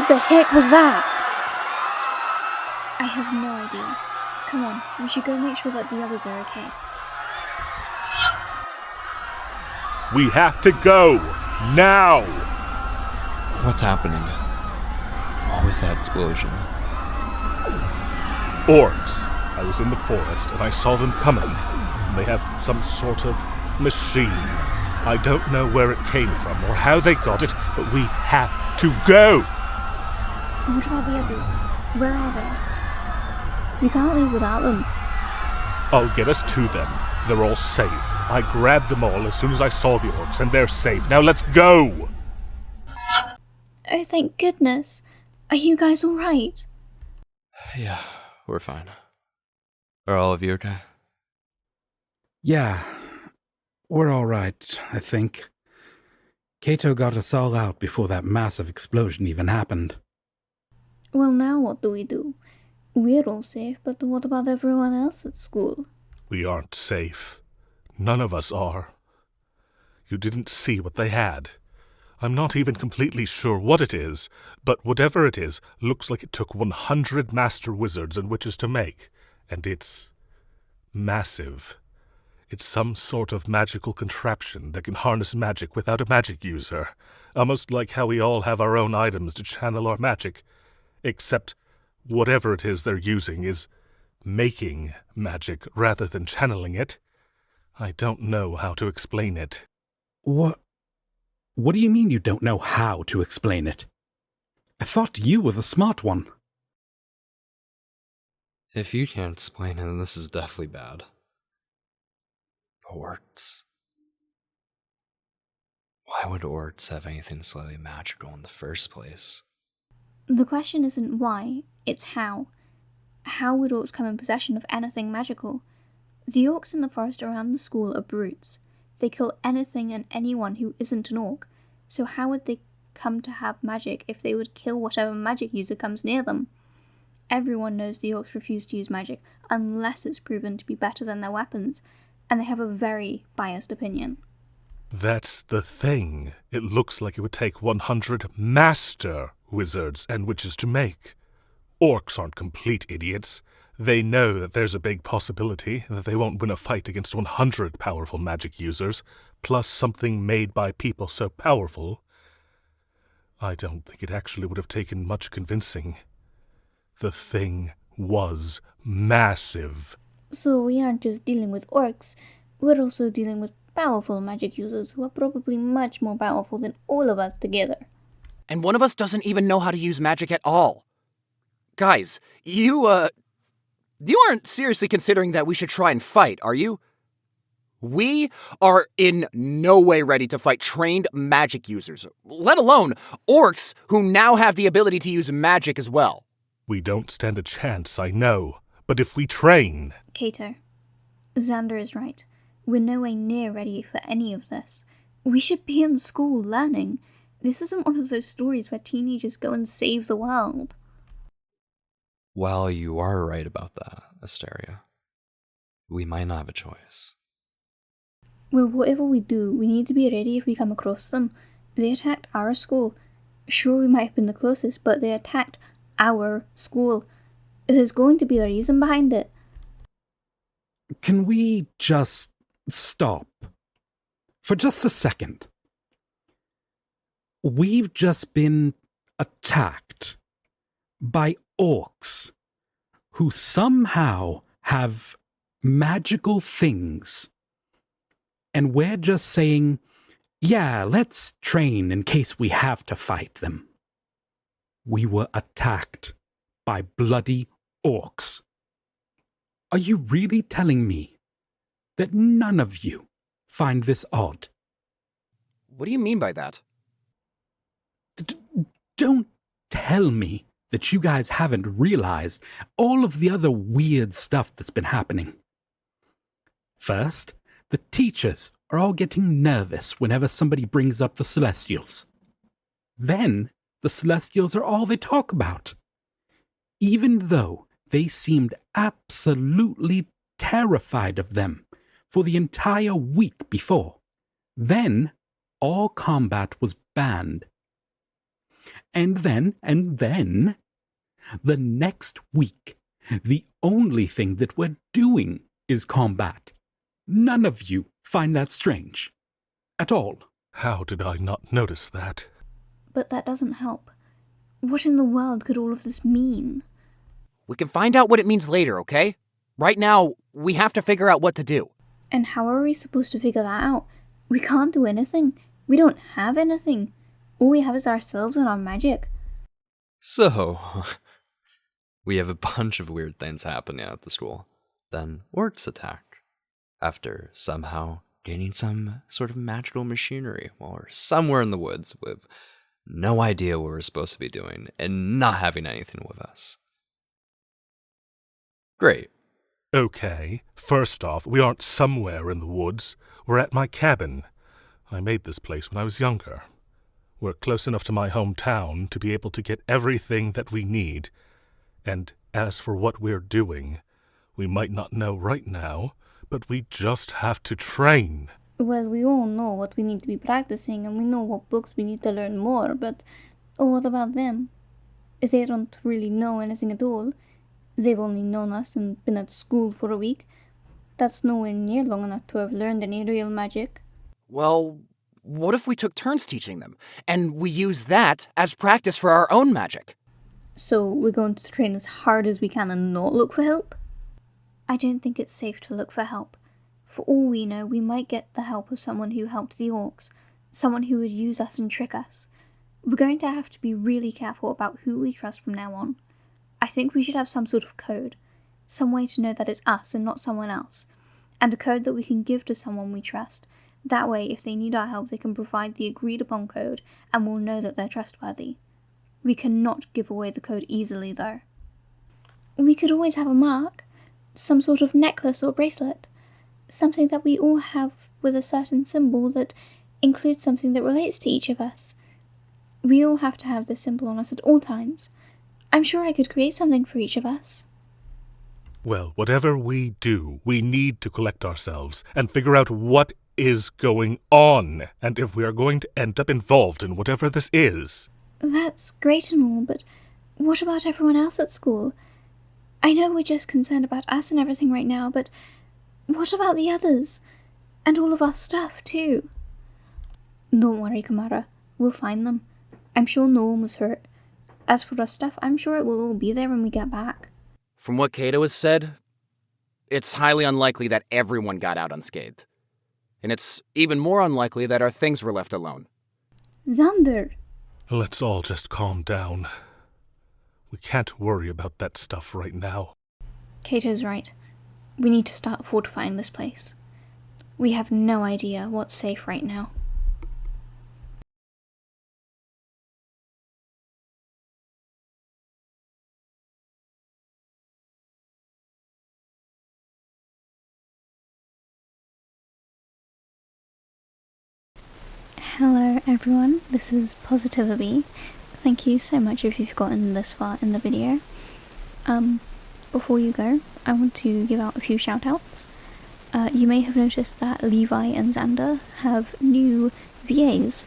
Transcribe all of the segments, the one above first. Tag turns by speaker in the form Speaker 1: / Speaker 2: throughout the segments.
Speaker 1: What the heck was that? I have no idea. Come on, we should go make sure that the others are okay.
Speaker 2: We have to go! Now!
Speaker 3: What's happening? What was that explosion?
Speaker 2: Orcs. I was in the forest and I saw them coming. They have some sort of machine. I don't know where it came from or how they got it, but we have to go!
Speaker 1: What about the others? Where are they? We can't leave without them.
Speaker 2: I'll get us to them. They're all safe. I grabbed them all as soon as I saw the orcs, and they're safe. Now let's go!
Speaker 1: Oh, thank goodness. Are you guys alright?
Speaker 3: Yeah, we're fine. Are all of you okay?
Speaker 4: Yeah, we're all right, I think. Cato got us all out before that massive explosion even happened.
Speaker 1: Well, now what do? We're all safe, but what about everyone else at school?
Speaker 2: We aren't safe. None of us are. You didn't see what they had. I'm not even completely sure what it is, but whatever it is, looks like it took 100 master wizards and witches to make, and it's massive. It's some sort of magical contraption that can harness magic without a magic user, almost like how we all have our own items to channel our magic, except whatever it is they're using is making magic rather than channeling it. I don't know how to explain it.
Speaker 4: What do you mean you don't know how to explain it? I thought you were the smart one.
Speaker 3: If you can't explain it, then this is definitely bad. Orcs. Why would orcs have anything slightly magical in the first place?
Speaker 1: The question isn't why, it's how. How would orcs come in possession of anything magical? The orcs in the forest around the school are brutes. They kill anything and anyone who isn't an orc, so how would they come to have magic if they would kill whatever magic user comes near them? Everyone knows the orcs refuse to use magic unless it's proven to be better than their weapons, and they have a very biased opinion.
Speaker 2: That's the thing. It looks like it would take 100 master wizards and witches to make. Orcs aren't complete idiots. They know that there's a big possibility that they won't win a fight against 100 powerful magic users, plus something made by people so powerful. I don't think it actually would have taken much convincing. The thing was massive.
Speaker 1: So we aren't just dealing with orcs, we're also dealing with powerful magic users who are probably much more powerful than all of us together.
Speaker 5: And one of us doesn't even know how to use magic at all. Guys, you aren't seriously considering that we should try and fight, are you? We are in no way ready to fight trained magic users, let alone orcs who now have the ability to use magic as well.
Speaker 2: We don't stand a chance, I know. But if we train...
Speaker 1: Cato, Xander is right. We're nowhere near ready for any of this. We should be in school learning. This isn't one of those stories where teenagers go and save the world.
Speaker 3: Well, you are right about that, Asteria. We might not have a choice.
Speaker 1: Well, whatever we do, we need to be ready if we come across them. They attacked our school. Sure, we might have been the closest, but they attacked our school. There's going to be a reason behind it.
Speaker 4: Can we just stop? For just a second. We've just been attacked by orcs who somehow have magical things. And we're just saying, yeah, let's train in case we have to fight them. We were attacked by bloody orcs. Are you really telling me that none of you find this odd?
Speaker 5: What do you mean by that?
Speaker 4: Don't tell me that you guys haven't realized all of the other weird stuff that's been happening. First, the teachers are all getting nervous whenever somebody brings up the Celestials. Then, the Celestials are all they talk about. Even though they seemed absolutely terrified of them for the entire week before. Then, all combat was banned. And then, the next week, the only thing that we're doing is combat. None of you find that strange. At all.
Speaker 2: How did I not notice that?
Speaker 1: But that doesn't help. What in the world could all of this mean?
Speaker 5: We can find out what it means later, okay? Right now, we have to figure out what to do.
Speaker 1: And how are we supposed to figure that out? We can't do anything. We don't have anything. All we have is ourselves and our magic.
Speaker 3: So, we have a bunch of weird things happening at the school. Then orcs attack. After somehow gaining some sort of magical machinery while we're somewhere in the woods with no idea what we're supposed to be doing and not having anything with us. Great.
Speaker 2: Okay, first off, we aren't somewhere in the woods. We're at my cabin. I made this place when I was younger. We're close enough to my hometown to be able to get everything that we need. And as for what we're doing, we might not know right now, but we just have to train.
Speaker 1: Well, we all know what we need to be practicing, and we know what books we need to learn more, but what about them? They don't really know anything at all. They've only known us and been at school for a week. That's nowhere near long enough to have learned any real magic.
Speaker 5: Well, what if we took turns teaching them, and we use that as practice for our own magic?
Speaker 1: So we're going to train as hard as we can and not look for help? I don't think it's safe to look for help. For all we know, we might get the help of someone who helped the orcs, someone who would use us and trick us. We're going to have to be really careful about who we trust from now on. I think we should have some sort of code, some way to know that it's us and not someone else, and a code that we can give to someone we trust. That way, if they need our help, they can provide the agreed upon code, and we'll know that they're trustworthy. We cannot give away the code easily, though. We could always have a mark, some sort of necklace or bracelet, something that we all have with a certain symbol that includes something that relates to each of us. We all have to have this symbol on us at all times. I'm sure I could create something for each of us.
Speaker 2: Well, whatever we do, we need to collect ourselves and figure out what is going on, and if we are going to end up involved in whatever this is.
Speaker 1: That's great and all, but what about everyone else at school? I know we're just concerned about us and everything right now, but what about the others? And all of our stuff, too? Don't worry, Kamara. We'll find them. I'm sure no one was hurt. As for our stuff, I'm sure it will all be there when we get back.
Speaker 5: From what Cato has said, it's highly unlikely that everyone got out unscathed. And it's even more unlikely that our things were left alone.
Speaker 1: Xander!
Speaker 2: Let's all just calm down. We can't worry about that stuff right now.
Speaker 1: Cato's right. We need to start fortifying this place. We have no idea what's safe right now. Hello everyone, this is PositiviBeeVA. Thank you so much if you've gotten this far in the video. Before you go, I want to give out a few shoutouts. You may have noticed that Levi and Xander have new VAs,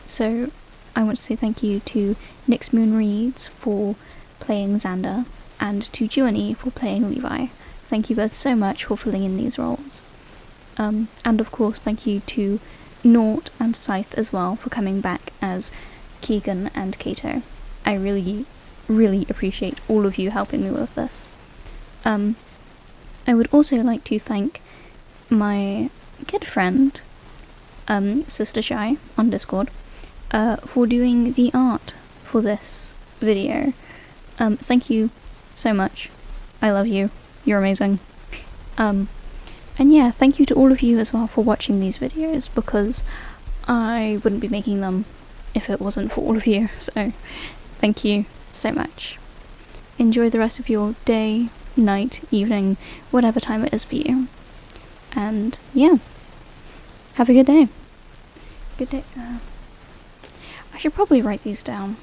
Speaker 1: so I want to say thank you to Nyx Moon Reeds for playing Xander, and to Juany for playing Levi. Thank you both so much for filling in these roles. And of course thank you to Naught and Sythe as well for coming back as Keagan and Cato. I really, really appreciate all of you helping me with this. I would also like to thank my good friend, Sister Shy on Discord, for doing the art for this video. Thank you so much. I love you. You're amazing. And yeah, thank you to all of you as well for watching these videos, because I wouldn't be making them if it wasn't for all of you, so thank you so much. Enjoy the rest of your day, night, evening, whatever time it is for you. And yeah, have a good day. Good day. I should probably write these down.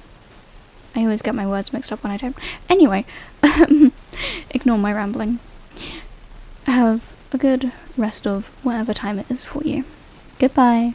Speaker 1: I always get my words mixed up when I don't. Anyway, ignore my rambling. Have a good rest of whatever time it is for you. Goodbye.